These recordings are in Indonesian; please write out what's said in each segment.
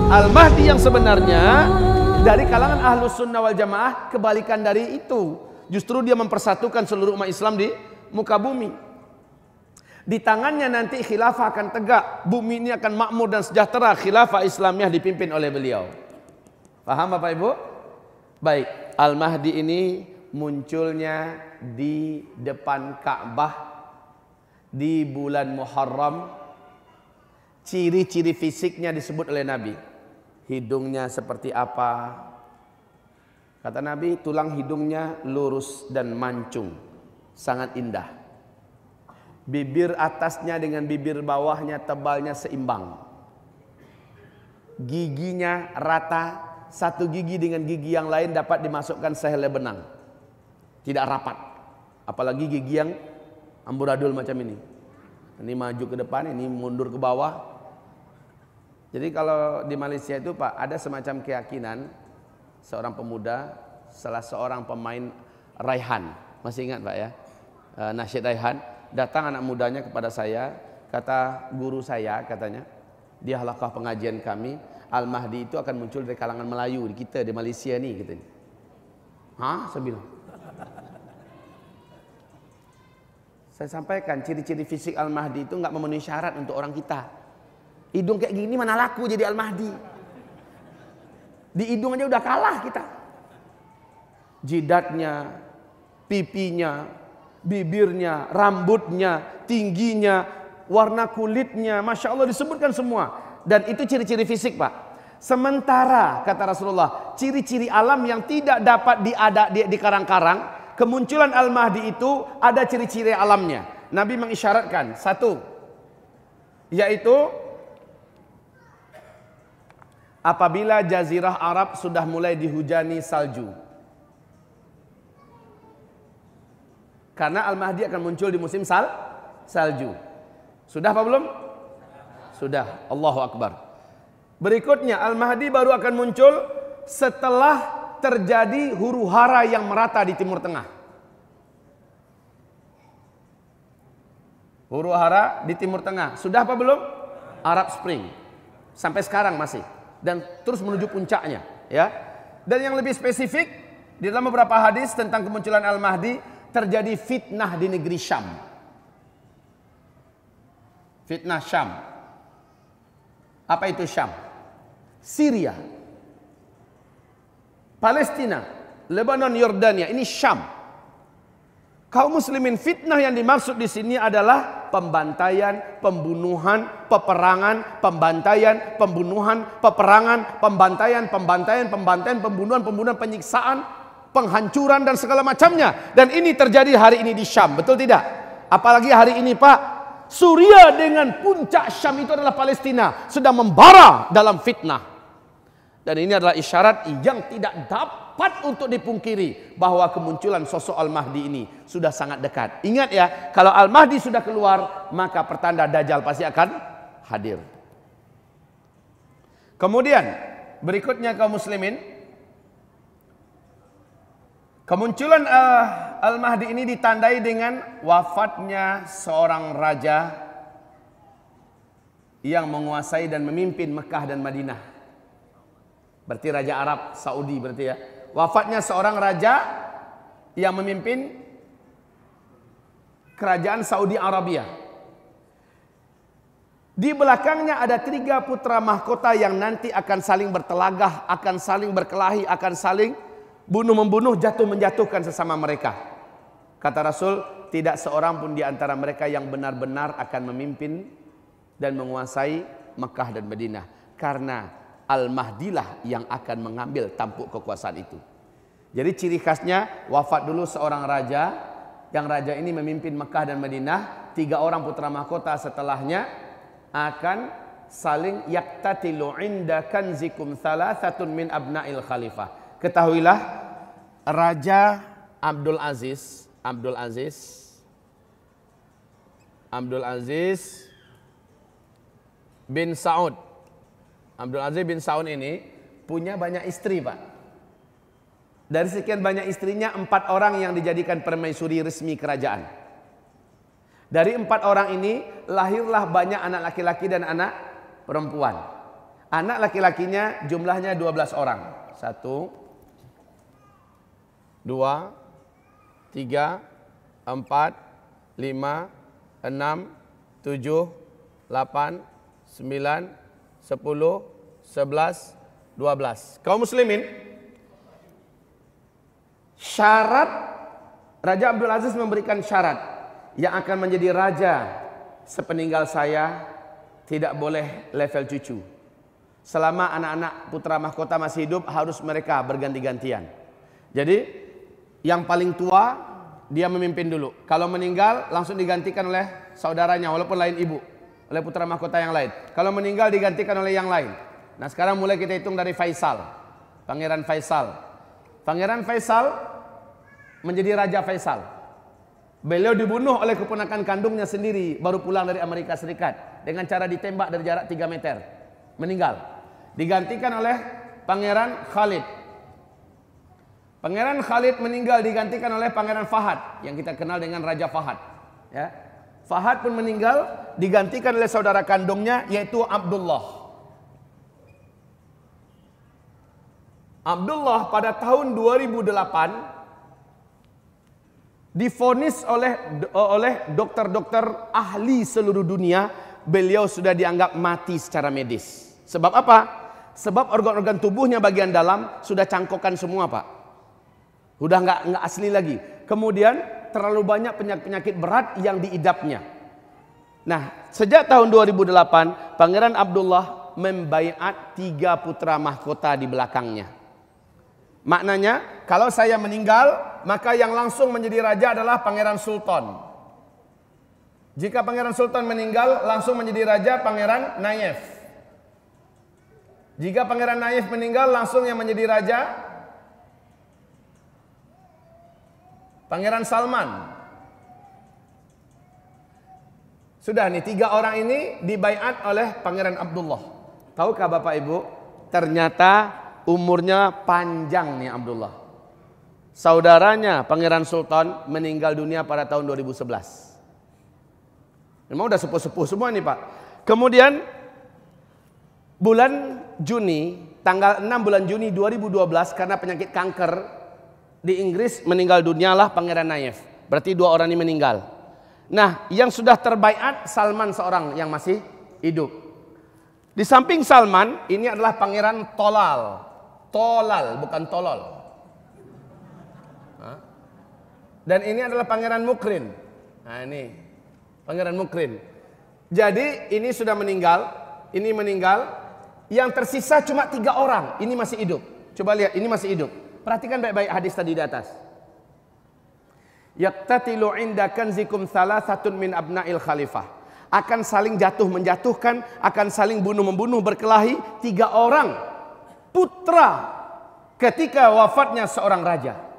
Al-Mahdi yang sebenarnya dari kalangan Ahlus Sunnah wal Jamaah kebalikan dari itu. Justru dia mempersatukan seluruh umat Islam di muka bumi. Di tangannya nanti khilafah akan tegak, bumi ini akan makmur dan sejahtera, khilafah Islamiyah dipimpin oleh beliau. Paham Bapak Ibu? Baik, Al-Mahdi ini munculnya di depan Ka'bah di bulan Muharram. Ciri-ciri fisiknya disebut oleh Nabi. Hidungnya seperti apa? Kata Nabi, tulang hidungnya lurus dan mancung, sangat indah. Bibir atasnya dengan bibir bawahnya tebalnya seimbang. Giginya rata, satu gigi dengan gigi yang lain dapat dimasukkan sehelai benang. Tidak rapat. Apalagi gigi yang amburadul macam ini. Ini maju ke depan, ini mundur ke bawah. Jadi kalau di Malaysia itu Pak, ada semacam keyakinan seorang pemuda, salah seorang pemain Raihan, masih ingat Pak ya, nasyid Raihan, datang anak mudanya kepada saya, kata guru saya, katanya, di halaqah pengajian kami, Al-Mahdi itu akan muncul dari kalangan Melayu di kita di Malaysia nih, katanya. Hah? Saya bilang. Saya sampaikan ciri-ciri fisik Al-Mahdi itu nggak memenuhi syarat untuk orang kita. Hidung kayak gini mana laku jadi Al-Mahdi. Di hidung aja udah kalah kita. Jidatnya, pipinya, bibirnya, rambutnya, tingginya, warna kulitnya, Masya Allah disebutkan semua. Dan itu ciri-ciri fisik Pak. Sementara kata Rasulullah, ciri-ciri alam yang tidak dapat di karang-karang, kemunculan Al-Mahdi itu ada ciri-ciri alamnya. Nabi mengisyaratkan satu, yaitu apabila jazirah Arab sudah mulai dihujani salju. Karena Al-Mahdi akan muncul di musim salju. Sudah apa belum? Sudah. Allahu Akbar. Berikutnya Al-Mahdi baru akan muncul setelah terjadi huru-hara yang merata di Timur Tengah. Huru-hara di Timur Tengah. Sudah apa belum? Arab Spring. Sampai sekarang masih. Dan terus menuju puncaknya, ya. Dan yang lebih spesifik di dalam beberapa hadis tentang kemunculan Al-Mahdi, terjadi fitnah di negeri Syam. Fitnah Syam. Apa itu Syam? Syria, Palestina, Lebanon, Yordania, ini Syam. Kaum muslimin, fitnah yang dimaksud di sini adalah pembantaian, pembunuhan, peperangan, pembantaian, pembunuhan, peperangan, pembantaian, pembunuhan, penyiksaan, penghancuran dan segala macamnya. Dan ini terjadi hari ini di Syam, betul tidak? Apalagi hari ini Pak, Suriah dengan puncak Syam itu adalah Palestina sedang membara dalam fitnah. Dan ini adalah isyarat yang tidak dapat untuk dipungkiri bahwa kemunculan sosok Al-Mahdi ini sudah sangat dekat. Ingat ya, kalau Al-Mahdi sudah keluar, maka pertanda Dajjal pasti akan hadir. Kemudian berikutnya kaum muslimin, kemunculan Al-Mahdi ini ditandai dengan wafatnya seorang raja yang menguasai dan memimpin Mekah dan Madinah. Berarti Raja Arab Saudi berarti ya. Wafatnya seorang raja yang memimpin kerajaan Saudi Arabia. Di belakangnya ada 3 putra mahkota yang nanti akan saling bertelagah, akan saling berkelahi, akan saling bunuh-membunuh, jatuh-menjatuhkan sesama mereka. Kata Rasul, tidak seorang pun di antara mereka yang benar-benar akan memimpin dan menguasai Mekah dan Madinah. Karena Al-Mahdilah yang akan mengambil tampuk kekuasaan itu. Jadi ciri khasnya wafat dulu seorang raja, yang raja ini memimpin Mekah dan Madinah, 3 orang putra mahkota setelahnya akan saling yaktatilu inda kanzikum thalathatun min abna'il khalifah. Ketahuilah Raja Abdul Aziz bin Saud. Abdul Aziz bin Saud ini punya banyak istri Pak. Dari sekian banyak istrinya, 4 orang yang dijadikan permaisuri resmi kerajaan. Dari 4 orang ini lahirlah banyak anak laki-laki dan anak perempuan. Anak laki-lakinya jumlahnya 12 orang. 1, 2, 3, 4, 5, 6, 7, 8, 9, 10, 11, 12. Kaum muslimin, syarat Raja Abdul Aziz memberikan syarat yang akan menjadi raja sepeninggal saya tidak boleh level cucu. Selama anak-anak putra mahkota masih hidup harus mereka berganti-gantian. Jadi yang paling tua dia memimpin dulu. Kalau meninggal langsung digantikan oleh saudaranya walaupun lain ibu, oleh putra mahkota yang lain. Kalau meninggal digantikan oleh yang lain. Nah sekarang mulai kita hitung dari Faisal, Pangeran Faisal. Pangeran Faisal menjadi Raja Faisal. Beliau dibunuh oleh keponakan kandungnya sendiri baru pulang dari Amerika Serikat dengan cara ditembak dari jarak 3 meter. Meninggal. Digantikan oleh Pangeran Khalid. Pangeran Khalid meninggal digantikan oleh Pangeran Fahad yang kita kenal dengan Raja Fahad. Ya. Fahad pun meninggal digantikan oleh saudara kandungnya yaitu Abdullah. Abdullah pada tahun 2008 divonis oleh dokter-dokter ahli seluruh dunia, beliau sudah dianggap mati secara medis. Sebab apa? Sebab organ-organ tubuhnya bagian dalam sudah cangkokan semua, Pak. Udah nggak asli lagi. Kemudian terlalu banyak penyakit berat yang diidapnya. Nah, sejak tahun 2008 Pangeran Abdullah membaiat 3 putra mahkota di belakangnya. Maknanya kalau saya meninggal maka yang langsung menjadi raja adalah Pangeran Sultan. Jika Pangeran Sultan meninggal langsung menjadi raja Pangeran Nayef. Jika Pangeran Nayef meninggal langsung yang menjadi raja Pangeran Salman. Sudah nih 3 orang ini dibaiat oleh Pangeran Abdullah. Tahukah Bapak Ibu? Ternyata umurnya panjang nih Abdullah. Saudaranya Pangeran Sultan meninggal dunia pada tahun 2011. Memang udah sepuh-sepuh semua nih Pak. Kemudian bulan Juni, tanggal 6 bulan Juni 2012 karena penyakit kanker di Inggris meninggal dunialah Pangeran Nayef. Berarti 2 orang ini meninggal. Nah, yang sudah terbaiat Salman seorang yang masih hidup. Di samping Salman, ini adalah Pangeran Tolal. Tolal, bukan tolol. Dan ini adalah Pangeran Mukrin. Nah ini Pangeran Mukrin. Jadi ini sudah meninggal, ini meninggal. Yang tersisa cuma 3 orang. Ini masih hidup. Coba lihat, ini masih hidup. Perhatikan baik-baik hadis tadi di atas. Yaqtatilu inda kanzikum thalathatun min abna'il khalifah. Akan saling jatuh menjatuhkan, akan saling bunuh membunuh berkelahi 3 orang putra ketika wafatnya seorang raja.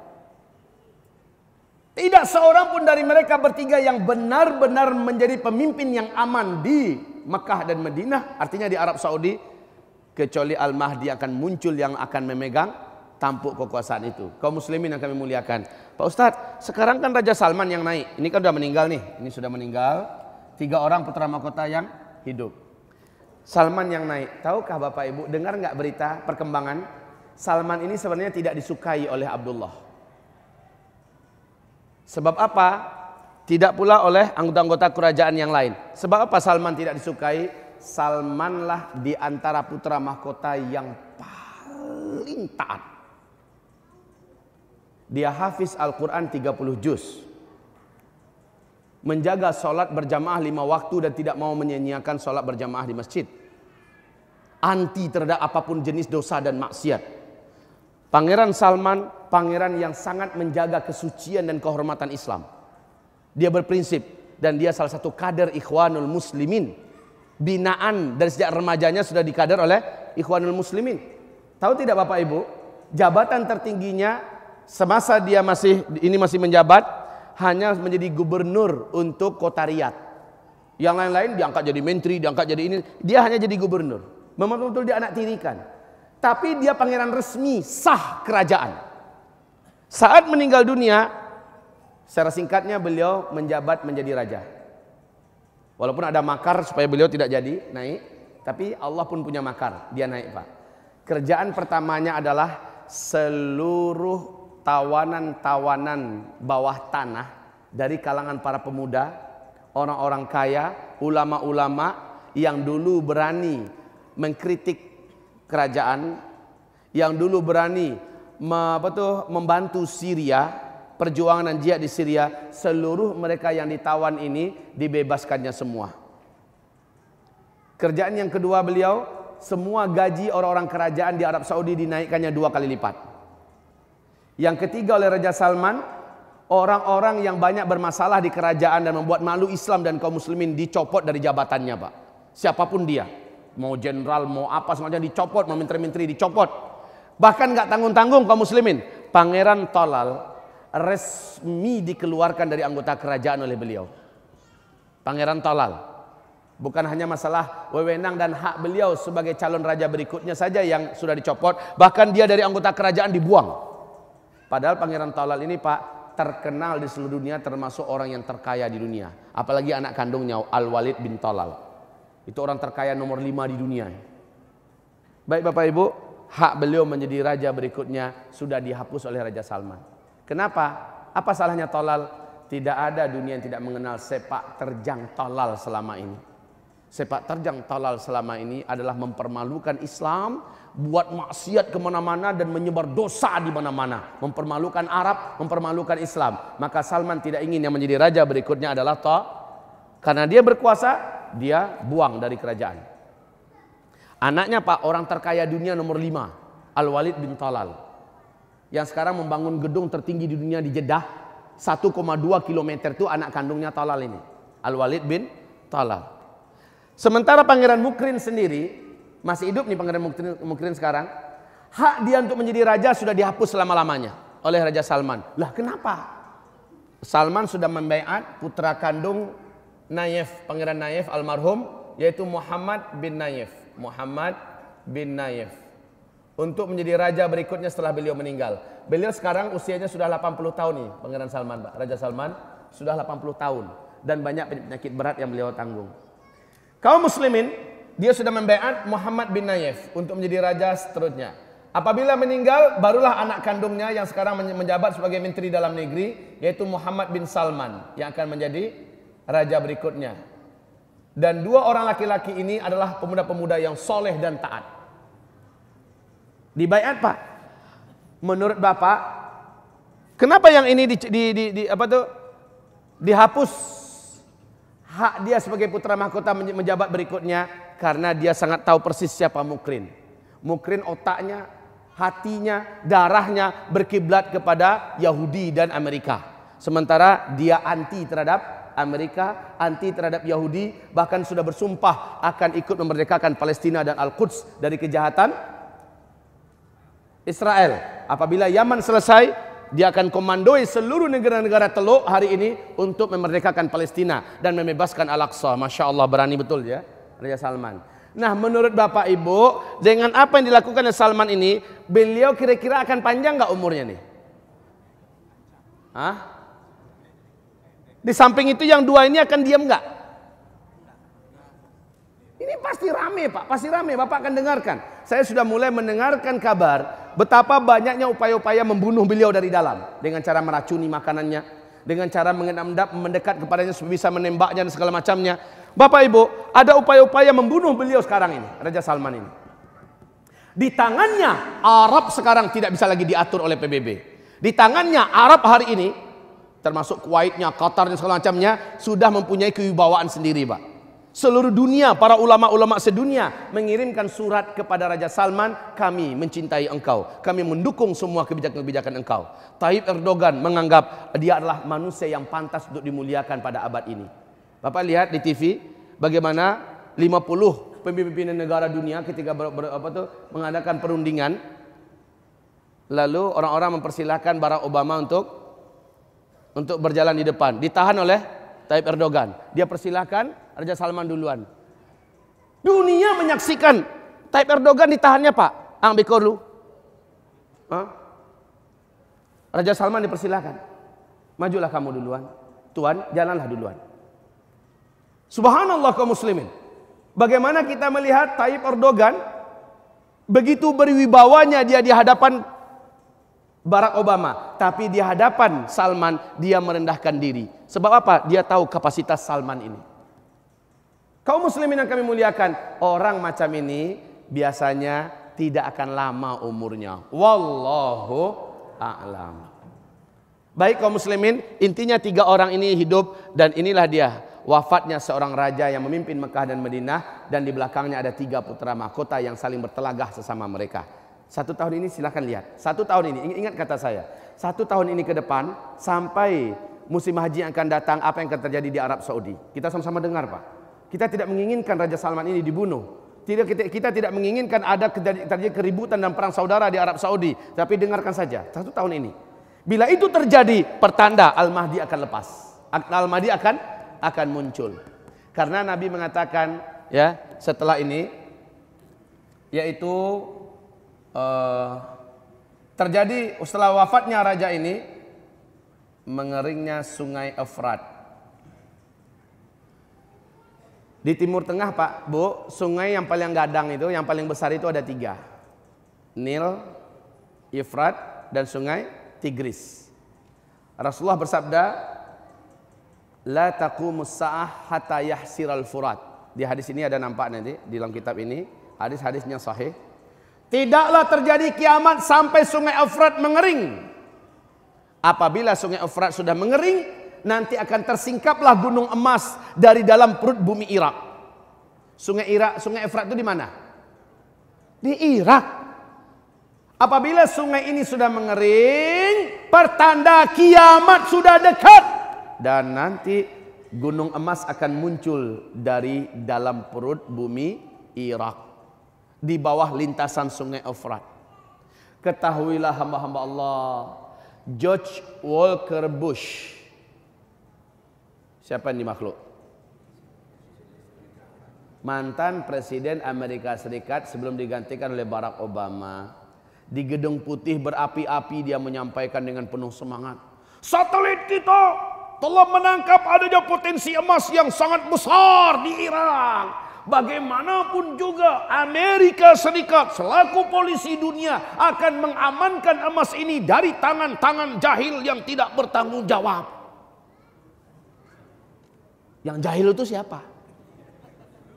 Tidak seorang pun dari mereka bertiga yang benar-benar menjadi pemimpin yang aman di Mekah dan Madinah, artinya di Arab Saudi, kecuali Al-Mahdi akan muncul yang akan memegang tampuk kekuasaan itu. Kaum muslimin yang kami muliakan. Pak Ustadz, sekarang kan Raja Salman yang naik. Ini kan sudah meninggal nih. Ini sudah meninggal. 3 orang putra mahkota yang hidup. Salman yang naik. Tahukah Bapak Ibu, dengar nggak berita perkembangan? Salman ini sebenarnya tidak disukai oleh Abdullah. Sebab apa? Tidak pula oleh anggota-anggota kerajaan yang lain. Sebab apa Salman tidak disukai? Salmanlah di antara putra mahkota yang paling taat. Dia hafiz Al-Quran 30 juz. Menjaga sholat berjamaah 5 waktu dan tidak mau menyia-nyiakan sholat berjamaah di masjid. Anti terhadap apapun jenis dosa dan maksiat. Pangeran Salman, pangeran yang sangat menjaga kesucian dan kehormatan Islam. Dia berprinsip dan dia salah satu kader Ikhwanul Muslimin. Binaan dari sejak remajanya sudah dikader oleh Ikhwanul Muslimin. Tahu tidak Bapak Ibu, jabatan tertingginya semasa dia masih menjabat hanya menjadi gubernur untuk kota Riyadh. Yang lain-lain diangkat jadi menteri, diangkat jadi ini. Dia hanya jadi gubernur. Memang betul dia anak tirikan. Tapi dia pangeran resmi, sah kerajaan. Saat meninggal dunia, secara singkatnya beliau menjabat menjadi raja. Walaupun ada makar supaya beliau tidak jadi naik. Tapi Allah pun punya makar, dia naik Pak. Kerjaan pertamanya adalah seluruh tawanan-tawanan bawah tanah dari kalangan para pemuda, orang-orang kaya, ulama-ulama yang dulu berani mengkritik kerajaan, yang dulu berani membantu Syria, perjuangan dan jihad di Syria, seluruh mereka yang ditawan ini dibebaskannya semua. Kerjaan yang kedua beliau, semua gaji orang-orang kerajaan di Arab Saudi dinaikkannya 2 kali lipat. Yang ketiga oleh Raja Salman, orang-orang yang banyak bermasalah di kerajaan dan membuat malu Islam dan kaum muslimin dicopot dari jabatannya Pak. Siapapun dia, mau jenderal, mau apa semuanya dicopot, mau menteri-menteri dicopot. Bahkan nggak tanggung-tanggung kaum muslimin. Pangeran Tolal resmi dikeluarkan dari anggota kerajaan oleh beliau. Pangeran Tolal. Bukan hanya masalah wewenang dan hak beliau sebagai calon raja berikutnya saja yang sudah dicopot, bahkan dia dari anggota kerajaan dibuang. Padahal Pangeran Tolal ini Pak terkenal di seluruh dunia, termasuk orang yang terkaya di dunia. Apalagi anak kandungnya Al-Walid bin Tolal. Itu orang terkaya nomor 5 di dunia. Baik Bapak Ibu, hak beliau menjadi raja berikutnya sudah dihapus oleh Raja Salman. Kenapa? Apa salahnya Tolal? Tidak ada dunia yang tidak mengenal sepak terjang Tolal selama ini. Sepak terjang Tolal selama ini adalah mempermalukan Islam, buat maksiat kemana-mana dan menyebar dosa di mana-mana, mempermalukan Arab, mempermalukan Islam. Maka Salman tidak ingin yang menjadi raja berikutnya adalah karena dia berkuasa, dia buang dari kerajaan. Anaknya Pak, orang terkaya dunia nomor 5, Al-Walid bin Tolal, yang sekarang membangun gedung tertinggi di dunia di Jeddah, 1,2 km itu anak kandungnya Tolal ini, Al-Walid bin Tolal. Sementara Pangeran Mukrin sendiri masih hidup nih, Pangeran Mukrin sekarang, hak dia untuk menjadi raja sudah dihapus selama-lamanya oleh Raja Salman. Lah kenapa? Salman sudah membaiat putra kandung Nayef, Pangeran Nayef almarhum, yaitu Muhammad bin Nayef. Muhammad bin Nayef untuk menjadi raja berikutnya setelah beliau meninggal. Beliau sekarang usianya sudah 80 tahun nih, Pangeran Salman, Raja Salman sudah 80 tahun dan banyak penyakit berat yang beliau tanggung. Kaum muslimin, dia sudah membaiat Muhammad bin Nayef untuk menjadi raja seterusnya. Apabila meninggal, barulah anak kandungnya yang sekarang menjabat sebagai menteri dalam negeri, yaitu Muhammad bin Salman yang akan menjadi raja berikutnya. Dan 2 orang laki-laki ini adalah pemuda-pemuda yang soleh dan taat. Dibaiat Pak. Menurut Bapak, kenapa yang ini dihapus? Hak dia sebagai putra mahkota menjabat berikutnya karena dia sangat tahu persis siapa Mukrin. Mukrin otaknya, hatinya, darahnya berkiblat kepada Yahudi dan Amerika. Sementara dia anti terhadap Amerika, anti terhadap Yahudi, bahkan sudah bersumpah akan ikut memerdekakan Palestina dan Al-Quds dari kejahatan Israel. Apabila Yaman selesai, dia akan komandoi seluruh negara-negara Teluk hari ini untuk memerdekakan Palestina dan membebaskan Al-Aqsa. Masya Allah, berani betul ya Raja Salman. Nah, menurut Bapak Ibu, dengan apa yang dilakukan oleh Salman ini, beliau kira-kira akan panjang nggak umurnya nih? Hah? Di samping itu yang 2 ini akan diam nggak? Ini pasti rame Pak, pasti rame. Bapak akan dengarkan. Saya sudah mulai mendengarkan kabar betapa banyaknya upaya-upaya membunuh beliau dari dalam, dengan cara meracuni makanannya, dengan cara mendekat kepadanya supaya bisa menembaknya dan segala macamnya. Bapak Ibu, ada upaya-upaya membunuh beliau sekarang ini, Raja Salman ini. Di tangannya Arab sekarang tidak bisa lagi diatur oleh PBB. Di tangannya Arab hari ini, termasuk Kuwaitnya, Qatar dan segala macamnya, sudah mempunyai kewibawaan sendiri Pak. Seluruh dunia, para ulama-ulama sedunia mengirimkan surat kepada Raja Salman, kami mencintai engkau, kami mendukung semua kebijakan-kebijakan engkau. Tayyip Erdogan menganggap dia adalah manusia yang pantas untuk dimuliakan pada abad ini. Bapak lihat di TV bagaimana 50 pemimpin negara dunia ketika mengadakan perundingan, lalu orang-orang mempersilahkan Barack Obama untuk berjalan di depan, ditahan oleh Tayyip Erdogan. Dia persilahkan Raja Salman duluan. Dunia menyaksikan Tayyip Erdogan ditahannya Pak. Ambil Raja Salman dipersilahkan. Majulah kamu duluan. Tuan, jalanlah duluan. Subhanallah kaum muslimin. Bagaimana kita melihat Tayyip Erdogan begitu berwibawanya dia di hadapan Barack Obama, tapi di hadapan Salman dia merendahkan diri. Sebab apa? Dia tahu kapasitas Salman ini. Kaum muslimin yang kami muliakan, orang macam ini biasanya tidak akan lama umurnya. Wallahu a'lam. Baik kaum muslimin, intinya 3 orang ini hidup dan inilah dia wafatnya seorang raja yang memimpin Mekah dan Madinah, dan di belakangnya ada 3 putra mahkota yang saling bertelagah sesama mereka. 1 tahun ini silahkan lihat. 1 tahun ini, ingat kata saya, 1 tahun ini ke depan sampai musim haji yang akan datang, apa yang akan terjadi di Arab Saudi. Kita sama-sama dengar Pak. Kita tidak menginginkan Raja Salman ini dibunuh. Kita tidak menginginkan ada terjadi keributan dan perang saudara di Arab Saudi. Tapi dengarkan saja, 1 tahun ini. Bila itu terjadi, pertanda Al-Mahdi akan lepas. Al-Mahdi akan muncul. Karena Nabi mengatakan ya setelah ini, yaitu terjadi setelah wafatnya raja ini, mengeringnya sungai Efrat. Di Timur Tengah Pak, Bu, sungai yang paling gadang itu, yang paling besar itu ada 3. Nil, Efrat, dan sungai Tigris. Rasulullah bersabda, la taqumus sa'ah hatta yahsiral furat. Di hadis ini ada nampak nanti di dalam kitab ini, hadis-hadisnya sahih. Tidaklah terjadi kiamat sampai sungai Efrat mengering. Apabila sungai Efrat sudah mengering, nanti akan tersingkaplah gunung emas dari dalam perut bumi Irak. Sungai Efrat itu di mana? Di Irak. Apabila sungai ini sudah mengering, pertanda kiamat sudah dekat. Dan nanti gunung emas akan muncul dari dalam perut bumi Irak, di bawah lintasan sungai Efrat. Ketahuilah hamba-hamba Allah, George Walker Bush. Siapa yang dimakhluk? Mantan Presiden Amerika Serikat sebelum digantikan oleh Barack Obama. Di Gedung Putih berapi-api dia menyampaikan dengan penuh semangat, satelit kita telah menangkap adanya potensi emas yang sangat besar di Irak. Bagaimanapun juga Amerika Serikat selaku polisi dunia akan mengamankan emas ini dari tangan-tangan jahil yang tidak bertanggung jawab. Yang jahil itu siapa?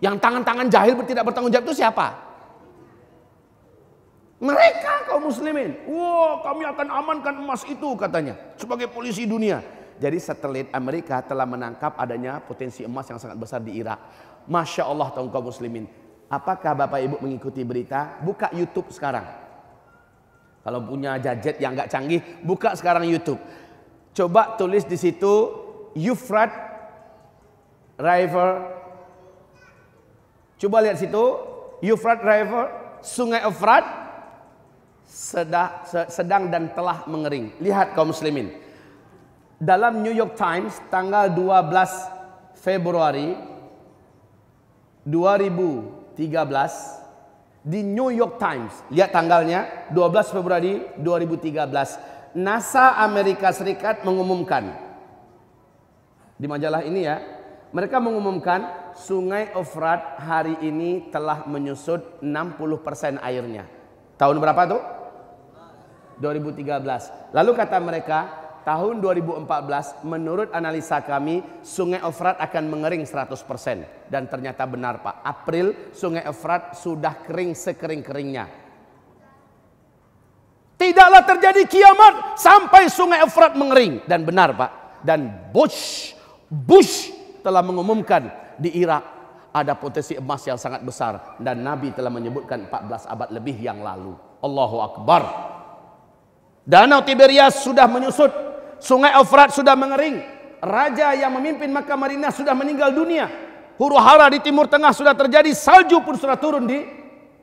Yang tangan-tangan jahil tidak bertanggung jawab itu siapa? Mereka kaum muslimin. Wah, kami akan amankan emas itu katanya sebagai polisi dunia. Jadi satelit Amerika telah menangkap adanya potensi emas yang sangat besar di Irak. Masya Allah kaum muslimin. Apakah Bapak Ibu mengikuti berita? Buka YouTube sekarang. Kalau punya gadget yang nggak canggih, buka sekarang YouTube. Coba tulis di situ Euphrat River. Coba lihat situ Euphrat River, Sungai Efrat sedang dan telah mengering. Lihat kaum muslimin. Dalam New York Times tanggal 12 Februari 2013, di New York Times, lihat tanggalnya 12 Februari 2013, NASA Amerika Serikat mengumumkan di majalah ini ya, mereka mengumumkan Sungai Efrat hari ini telah menyusut 60% airnya. Tahun berapa tuh? 2013. Lalu kata mereka, tahun 2014 menurut analisa kami Sungai Efrat akan mengering 100%. Dan ternyata benar Pak. April Sungai Efrat sudah kering sekering-keringnya. Tidaklah terjadi kiamat sampai Sungai Efrat mengering. Dan benar Pak. Dan Bush telah mengumumkan di Irak ada potensi emas yang sangat besar. Dan Nabi telah menyebutkan 14 abad lebih yang lalu. Allahu Akbar. Danau Tiberias sudah menyusut, Sungai Efrat sudah mengering, raja yang memimpin Makkah Madinah sudah meninggal dunia, huru-hara di Timur Tengah sudah terjadi, salju pun sudah turun di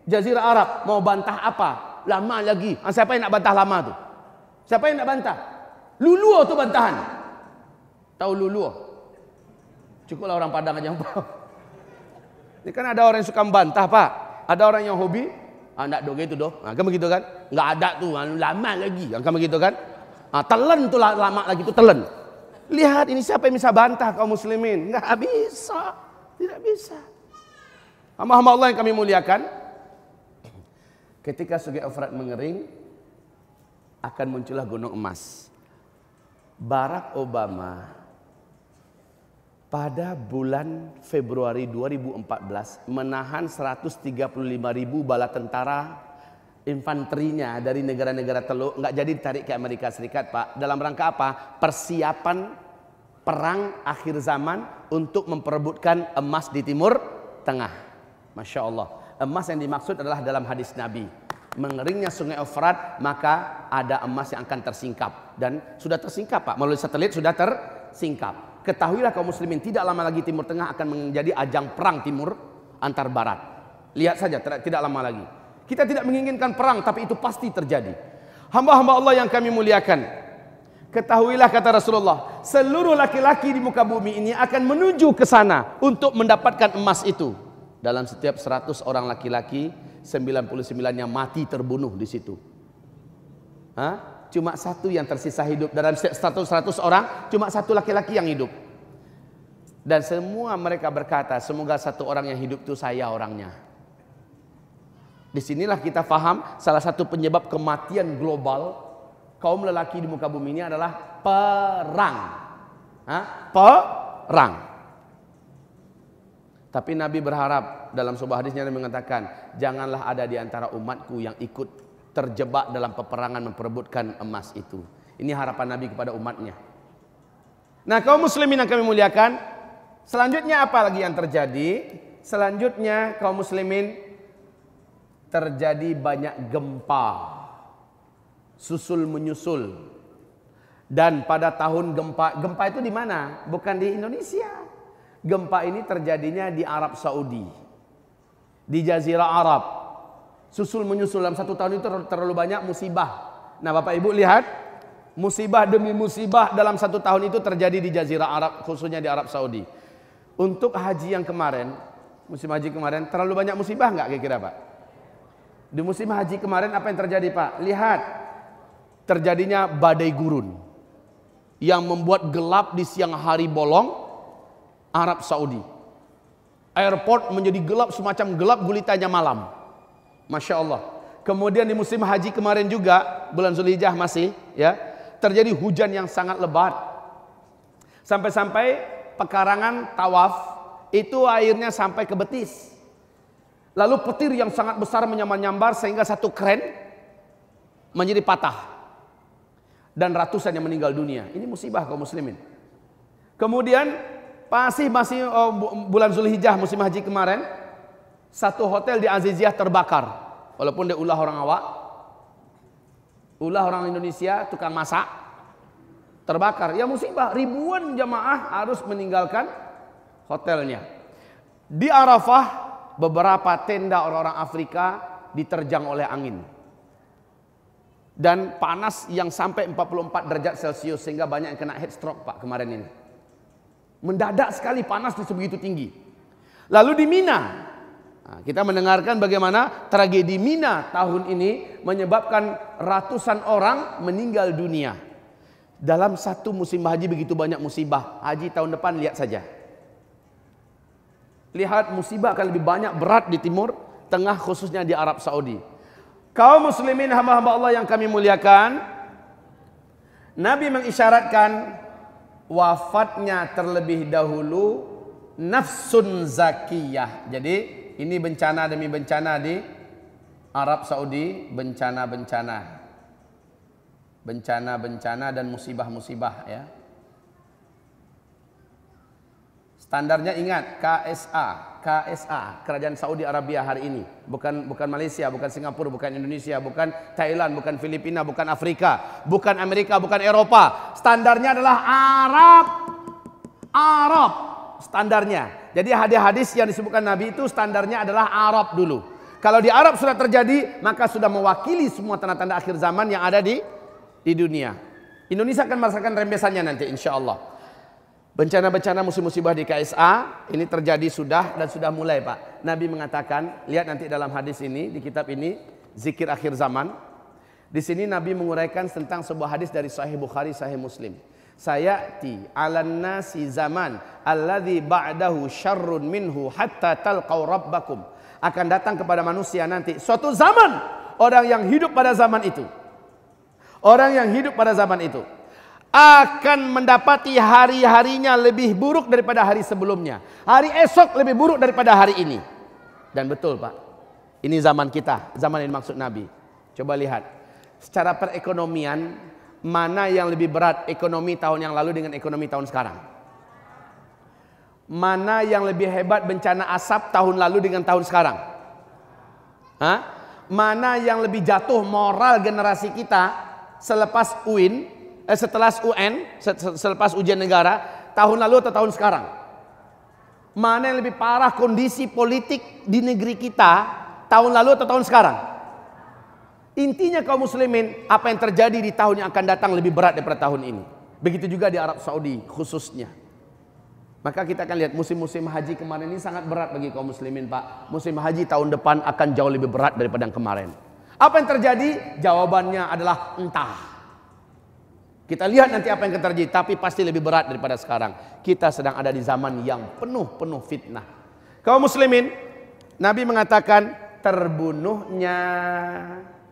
Jazirah Arab. Mau bantah apa? Lama lagi. Siapa yang nak bantah lama tu? Siapa yang nak bantah? Luluo tu bantahan. Tahu Luluo? Cukuplah orang Padang aja yang paham. Ini kan ada orang yang suka membantah Pak, ada orang yang hobi. Nak doge itu doh, kan begitu kan? Nggak ada tuh, lama lagi, kan begitu kan? Telan tuh lama lagi tuh telan. Lihat ini siapa yang bisa bantah kaum muslimin? Nggak bisa, tidak bisa. Hamba-hamba Allah yang kami muliakan, ketika Sungai Efrat mengering, akan muncullah gunung emas. Barack Obama pada bulan Februari 2014 menahan 135.000 bala tentara infanterinya dari negara-negara Teluk, nggak jadi ditarik ke Amerika Serikat, Pak. Dalam rangka apa? Persiapan perang akhir zaman untuk memperebutkan emas di Timur Tengah. Masya Allah. Emas yang dimaksud adalah dalam hadis Nabi. Mengeringnya Sungai Efrat, maka ada emas yang akan tersingkap. Dan sudah tersingkap, Pak. Melalui satelit sudah tersingkap. Ketahuilah kaum muslimin, tidak lama lagi Timur Tengah akan menjadi ajang perang timur antar barat. Lihat saja, tidak lama lagi. Kita tidak menginginkan perang, tapi itu pasti terjadi. Hamba-hamba Allah yang kami muliakan, ketahuilah kata Rasulullah, seluruh laki-laki di muka bumi ini akan menuju ke sana untuk mendapatkan emas itu. Dalam setiap 100 orang laki-laki, 99-nya mati terbunuh di situ. Cuma satu yang tersisa hidup. Dalam 100 orang, cuma satu laki-laki yang hidup. Dan semua mereka berkata, semoga satu orang yang hidup itu saya orangnya. Disinilah kita faham salah satu penyebab kematian global kaum lelaki di muka bumi ini adalah perang. Perang. Tapi Nabi berharap dalam sebuah hadisnya Nabi mengatakan, janganlah ada di antara umatku yang ikut terjebak dalam peperangan memperebutkan emas itu. Ini harapan Nabi kepada umatnya. Nah, kaum muslimin yang kami muliakan, selanjutnya apa lagi yang terjadi? Selanjutnya kaum muslimin, terjadi banyak gempa susul menyusul. Dan pada tahun gempa itu di mana? Bukan di Indonesia. Gempa ini terjadinya di Arab Saudi, di Jazirah Arab. Susul menyusul dalam satu tahun itu terlalu banyak musibah. Nah, Bapak Ibu lihat, musibah demi musibah dalam satu tahun itu terjadi di Jazirah Arab, khususnya di Arab Saudi. Untuk haji yang kemarin, musim haji kemarin, terlalu banyak musibah nggak kira-kira, Pak? Di musim haji kemarin apa yang terjadi, Pak? Lihat, terjadinya badai gurun yang membuat gelap di siang hari bolong Arab Saudi. Airport menjadi gelap, semacam gelap gulitanya malam. Masya Allah. Kemudian di musim haji kemarin juga, bulan Zulhijjah masih, ya, terjadi hujan yang sangat lebat. Sampai-sampai pekarangan tawaf itu airnya sampai ke betis. Lalu petir yang sangat besar menyambar-nyambar sehingga satu kren menjadi patah. Dan ratusan yang meninggal dunia. Ini musibah kaum muslimin. Kemudian masih bulan Zulhijjah musim haji kemarin, satu hotel di Aziziyah terbakar. Walaupun dia ulah orang awak, ulah orang Indonesia, tukang masak, terbakar. Ya musibah, ribuan jamaah harus meninggalkan hotelnya. Di Arafah, beberapa tenda orang-orang Afrika diterjang oleh angin. Dan panas yang sampai 44 derajat Celcius sehingga banyak yang kena heat stroke, Pak, kemarin ini. Mendadak sekali panas di sebegitu tinggi. Lalu di Mina, kita mendengarkan bagaimana tragedi Mina tahun ini menyebabkan ratusan orang meninggal dunia. Dalam satu musim haji begitu banyak musibah. Haji tahun depan lihat saja. Lihat musibah akan lebih banyak berat di Timur Tengah, khususnya di Arab Saudi. Kaum muslimin hamba-hamba Allah yang kami muliakan, Nabi mengisyaratkan wafatnya terlebih dahulu nafsun zakiyah. Jadi ini bencana demi bencana di Arab Saudi, bencana dan musibah-musibah, ya. Standarnya ingat, KSA, Kerajaan Saudi Arabia hari ini, bukan Malaysia, bukan Singapura, bukan Indonesia, bukan Thailand, bukan Filipina, bukan Afrika, bukan Amerika, bukan Eropa. Standarnya adalah Arab standarnya. Jadi hadis-hadis yang disebutkan Nabi itu standarnya adalah Arab dulu. Kalau di Arab sudah terjadi, maka sudah mewakili semua tanda-tanda akhir zaman yang ada di dunia. Indonesia akan merasakan rembesannya nanti insya Allah. Bencana-bencana musim-musibah di KSA ini terjadi sudah mulai, Pak. Nabi mengatakan, lihat nanti dalam hadis ini, di kitab ini, zikir akhir zaman. Di sini Nabi menguraikan tentang sebuah hadis dari Sahih Bukhari, Sahih Muslim. sayati 'alan nasi zaman alladzi ba'dahu syarrun minhu hatta talqau rabbakum. Akan datang kepada manusia nanti suatu zaman, orang yang hidup pada zaman itu, orang yang hidup pada zaman itu akan mendapati hari-harinya lebih buruk daripada hari sebelumnya, hari esok lebih buruk daripada hari ini. Dan betul Pak, ini zaman kita, zaman yang maksud Nabi. Coba lihat secara perekonomian, mana yang lebih berat ekonomi tahun yang lalu dengan ekonomi tahun sekarang? Mana yang lebih hebat bencana asap tahun lalu dengan tahun sekarang? Hah? Mana yang lebih jatuh moral generasi kita selepas UIN, setelah UN, selepas ujian negara tahun lalu atau tahun sekarang? Mana yang lebih parah kondisi politik di negeri kita tahun lalu atau tahun sekarang? Intinya kaum muslimin, apa yang terjadi di tahun yang akan datang lebih berat daripada tahun ini. Begitu juga di Arab Saudi khususnya. Maka kita akan lihat musim-musim haji kemarin ini sangat berat bagi kaum muslimin Pak. Musim haji tahun depan akan jauh lebih berat daripada yang kemarin. Apa yang terjadi? Jawabannya adalah entah. Kita lihat nanti apa yang akan terjadi, tapi pasti lebih berat daripada sekarang. Kita sedang ada di zaman yang penuh fitnah. Kaum muslimin, Nabi mengatakan terbunuhnya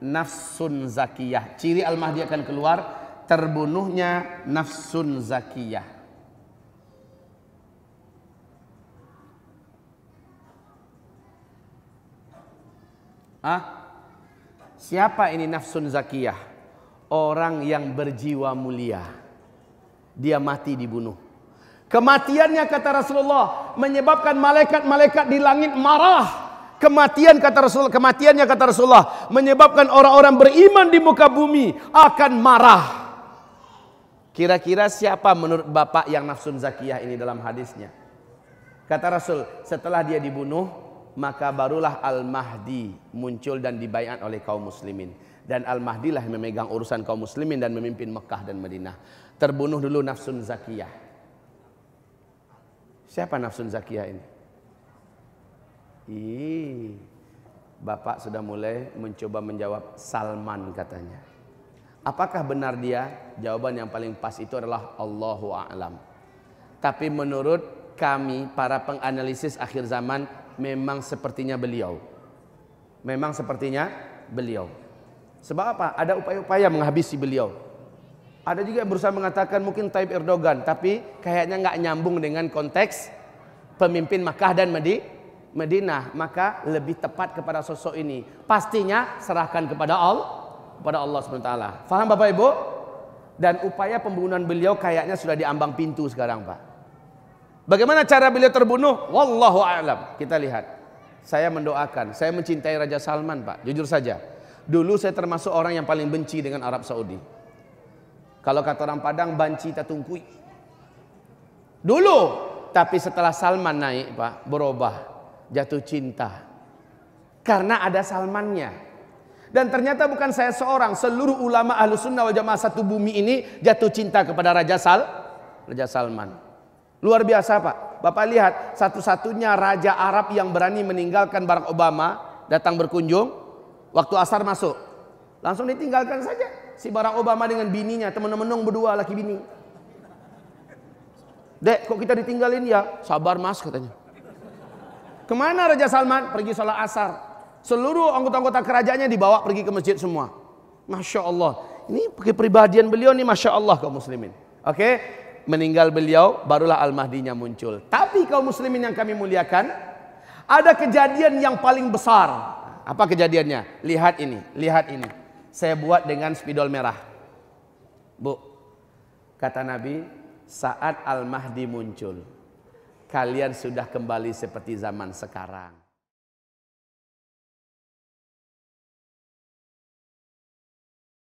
nafsun zakiyah. Ciri Al-Mahdi akan keluar, terbunuhnya nafsun zakiyah. Siapa ini nafsun zakiyah? Orang yang berjiwa mulia. Dia mati dibunuh. Kematiannya kata Rasulullah menyebabkan malaikat-malaikat di langit marah. Kematiannya kata Rasulullah menyebabkan orang-orang beriman di muka bumi akan marah. Kira-kira siapa menurut Bapak yang nafsun zakiyah ini dalam hadisnya? Kata Rasul, setelah dia dibunuh, maka barulah Al-Mahdi muncul dan dibaiat oleh kaum muslimin. Dan Al-Mahdi lah yang memegang urusan kaum muslimin dan memimpin Mekah dan Madinah. Terbunuh dulu nafsun zakiyah. Siapa nafsun zakiyah ini? Bapak sudah mulai mencoba menjawab Salman katanya. Apakah benar dia? Jawaban yang paling pas itu adalah Allahu a'lam. Tapi menurut kami para penganalisis akhir zaman, memang sepertinya beliau. Memang sepertinya beliau. Sebab apa? Ada upaya-upaya menghabisi beliau. Ada juga yang berusaha mengatakan mungkin Tayyip Erdogan, tapi kayaknya nggak nyambung dengan konteks pemimpin Makkah dan Madinah. Maka lebih tepat kepada sosok ini. Pastinya serahkan kepada Allah SWT. Faham Bapak Ibu? Dan upaya pembunuhan beliau kayaknya sudah diambang pintu sekarang Pak. Bagaimana cara beliau terbunuh? Wallahu a'lam. Kita lihat. Saya mendoakan, saya mencintai Raja Salman Pak. Jujur saja. Dulu saya termasuk orang yang paling benci dengan Arab Saudi. Kalau kata orang Padang, banci tatungkui. Dulu. Tapi setelah Salman naik Pak, berubah. Jatuh cinta. Karena ada Salmannya. Dan ternyata bukan saya seorang. Seluruh ulama Ahlus Sunnah wal Jamaah satu bumi ini jatuh cinta kepada Raja Salman. Luar biasa Pak. Bapak lihat, satu-satunya Raja Arab yang berani meninggalkan Barack Obama datang berkunjung. Waktu asar masuk, langsung ditinggalkan saja si Barack Obama dengan bininya, temen-temenung berdua laki bini. Dek, kok kita ditinggalin ya? Sabar mas katanya. Kemana Raja Salman? Pergi sholat asar. Seluruh anggota-anggota kerajaannya dibawa pergi ke masjid semua. Masya Allah. Ini kepribadian beliau nih, Masya Allah kaum muslimin. Oke, meninggal beliau, barulah Al-Mahdinya muncul. Tapi kaum muslimin yang kami muliakan, ada kejadian yang paling besar. Apa kejadiannya? Lihat ini, lihat ini. Saya buat dengan spidol merah. Bu, kata Nabi, saat Al-Mahdi muncul, kalian sudah kembali seperti zaman sekarang.